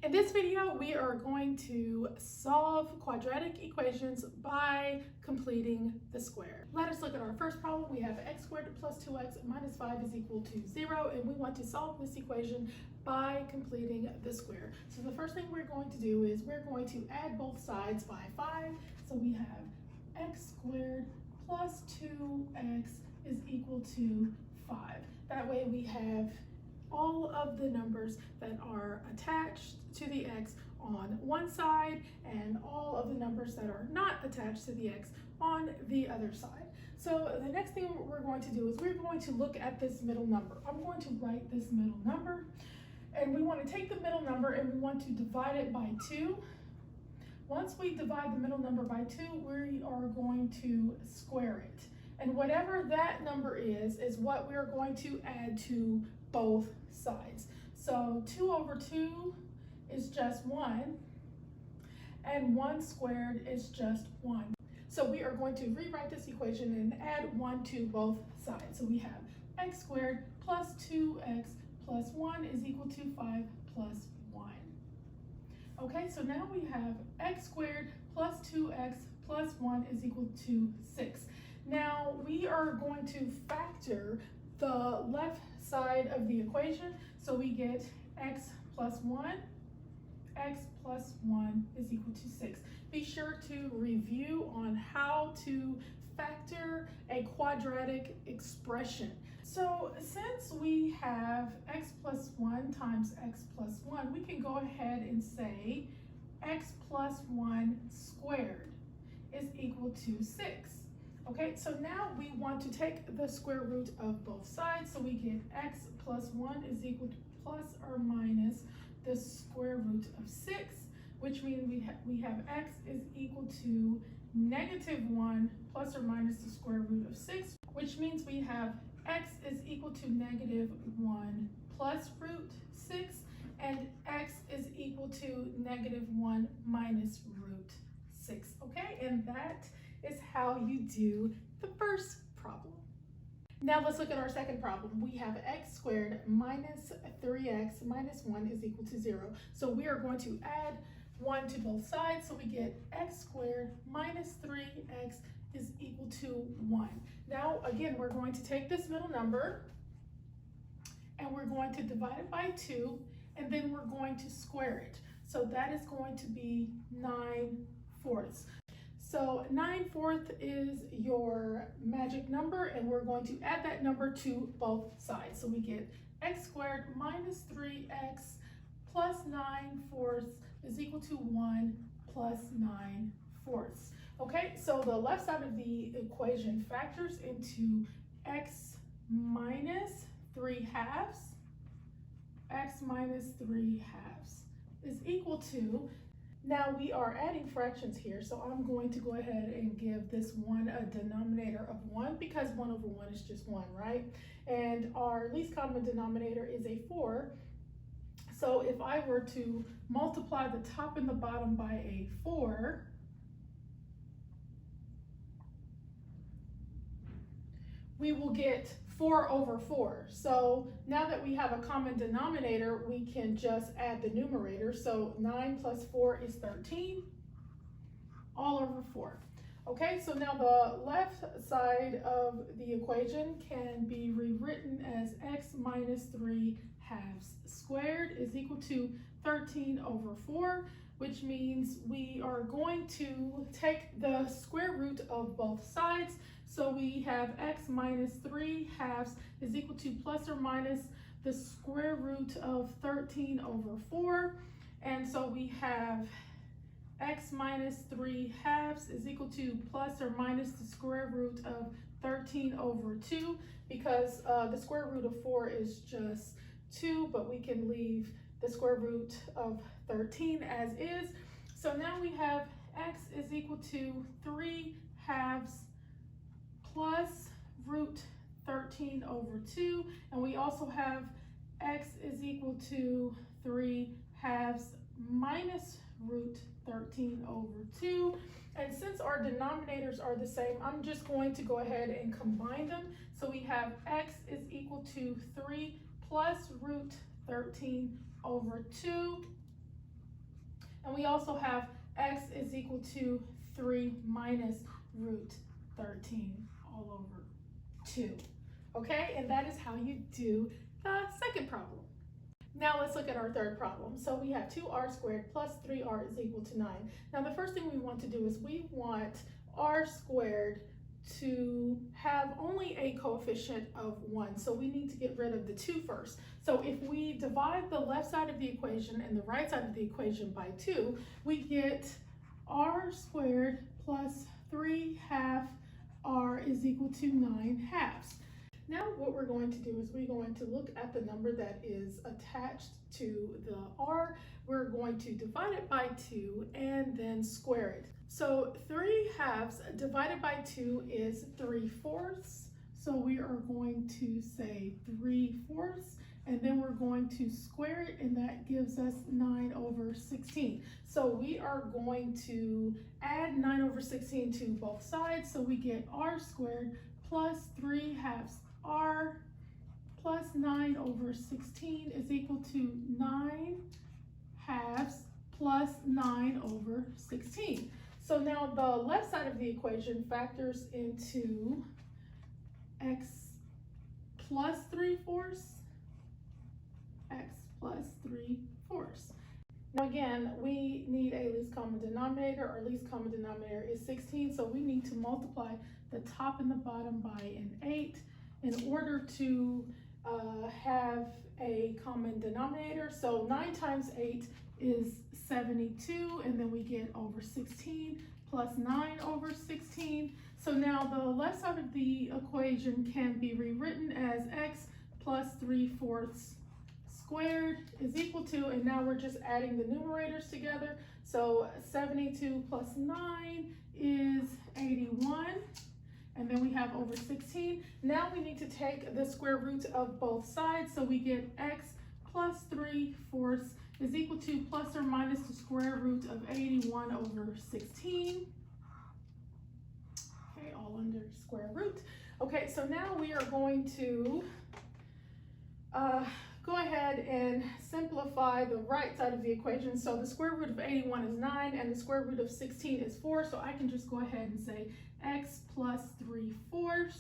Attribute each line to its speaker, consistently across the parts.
Speaker 1: In this video, we are going to solve quadratic equations by completing the square. Let us look at our first problem. We have x squared plus 2x minus 5 is equal to 0, and we want to solve this equation by completing the square. So the first thing we're going to do is we're going to add both sides by 5. So we have x squared plus 2x is equal to 5. That way we have all of the numbers that are attached to the x on one side and all of the numbers that are not attached to the x on the other side. So the next thing we're going to do is we're going to look at this middle number. I'm going to write this middle number, and we want to take the middle number and we want to divide it by 2. Once we divide the middle number by 2, we are going to square it. And whatever that number is what we're going to add to both sides. So 2 over 2 is just 1, and 1 squared is just 1. So we are going to rewrite this equation and add 1 to both sides. So we have x squared plus 2x plus 1 is equal to 5 plus 1. Okay, so now we have x squared plus 2x plus 1 is equal to 6. Now we are going to factor the left side of the equation, so we get x plus 1 is equal to 6. Be sure to review on how to factor a quadratic expression. So since we have x plus 1 times x plus 1, we can go ahead and say x plus 1 squared is equal to 6. Okay, so now we want to take the square root of both sides, so we get x plus 1 is equal to plus or minus the square root of 6, which means we have x is equal to negative 1 plus or minus the square root of 6, which means we have x is equal to negative 1 plus root 6, and x is equal to negative 1 minus root 6. Okay, and that is how you do the first problem. Now let's look at our second problem. We have x squared minus 3x minus 1 is equal to 0. So we are going to add 1 to both sides. So we get x squared minus 3x is equal to 1. Now again, we're going to take this middle number and we're going to divide it by 2, and then we're going to square it. So that is going to be 9/4. So 9/4 is your magic number, and we're going to add that number to both sides. So we get x squared minus 3x plus 9/4 is equal to 1 plus 9/4. Okay, so the left side of the equation factors into x minus 3/2. X minus 3/2 is equal to, now we are adding fractions here, so I'm going to go ahead and give this one a denominator of 1 because 1 over 1 is just 1, right? And our least common denominator is a 4. So if I were to multiply the top and the bottom by a 4, we will get 4 over 4. So now that we have a common denominator, we can just add the numerator. So 9 plus 4 is 13, all over 4. Okay, so now the left side of the equation can be rewritten as x minus 3/2 squared is equal to 13 over 4, which means we are going to take the square root of both sides. So we have x minus 3/2 is equal to plus or minus the square root of 13 over 4. And so we have x minus 3/2 is equal to plus or minus the square root of 13 over 2, because the square root of 4 is just 2, but we can leave the square root of 13 as is. So now we have x is equal to 3/2 plus root 13 over 2, and we also have x is equal to 3/2 minus root 13 over 2. And since our denominators are the same, I'm just going to go ahead and combine them. So we have x is equal to 3 plus root 13 over 2. And we also have x is equal to 3 minus root 13 all over 2. Okay, and that is how you do the second problem. Now let's look at our third problem. So we have 2r squared plus 3r is equal to 9. Now the first thing we want to do is we want r squared to have only a coefficient of 1. So we need to get rid of the 2 first. So if we divide the left side of the equation and the right side of the equation by 2, we get r squared plus 3/2 r is equal to 9/2. Now what we're going to do is we're going to look at the number that is attached to the r. We're going to divide it by 2 and then square it. So 3/2 divided by 2 is 3/4. So we are going to say 3/4, and then we're going to square it, and that gives us 9 over 16. So we are going to add 9 over 16 to both sides. So we get r squared plus 3/2 r plus 9 over 16 is equal to 9/2 plus 9 over 16. So now the left side of the equation factors into x plus 3/4, x plus 3/4. Now again, we need a least common denominator. Our least common denominator is 16, so we need to multiply the top and the bottom by an 8 in order to have a common denominator. So 9 times 8 is 72, and then we get over 16 plus 9 over 16. So now the left side of the equation can be rewritten as x plus 3/4 squared is equal to, and now we're just adding the numerators together. So 72 plus 9 is 81. And then we have over 16. Now we need to take the square root of both sides. So we get x plus 3/4 is equal to plus or minus the square root of 81 over 16. Okay, all under square root. Okay, so now we are going to go ahead and simplify the right side of the equation. So the square root of 81 is 9, and the square root of 16 is 4. So I can just go ahead and say x plus 3/4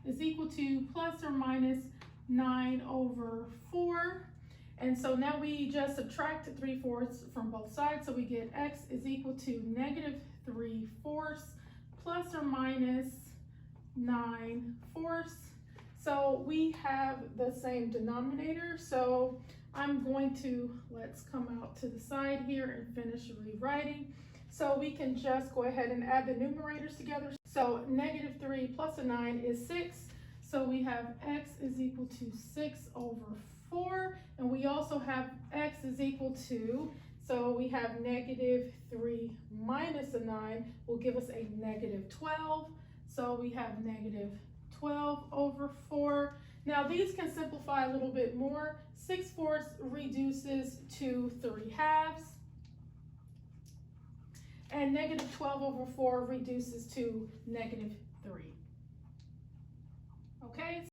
Speaker 1: is equal to plus or minus 9 over 4. And so now we just subtract 3/4 from both sides. So we get x is equal to negative 3/4 plus or minus 9/4. So we have the same denominator. So I'm going to, let's come out to the side here and finish rewriting. So we can just go ahead and add the numerators together. So negative 3 plus a 9 is 6. So we have x is equal to 6 over 4. And we also have x is equal to, so we have negative 3 minus a 9 will give us a negative 12. So we have negative 12 over 4. Now these can simplify a little bit more. 6/4 reduces to 3/2. And negative 12 over 4 reduces to negative 3. Okay.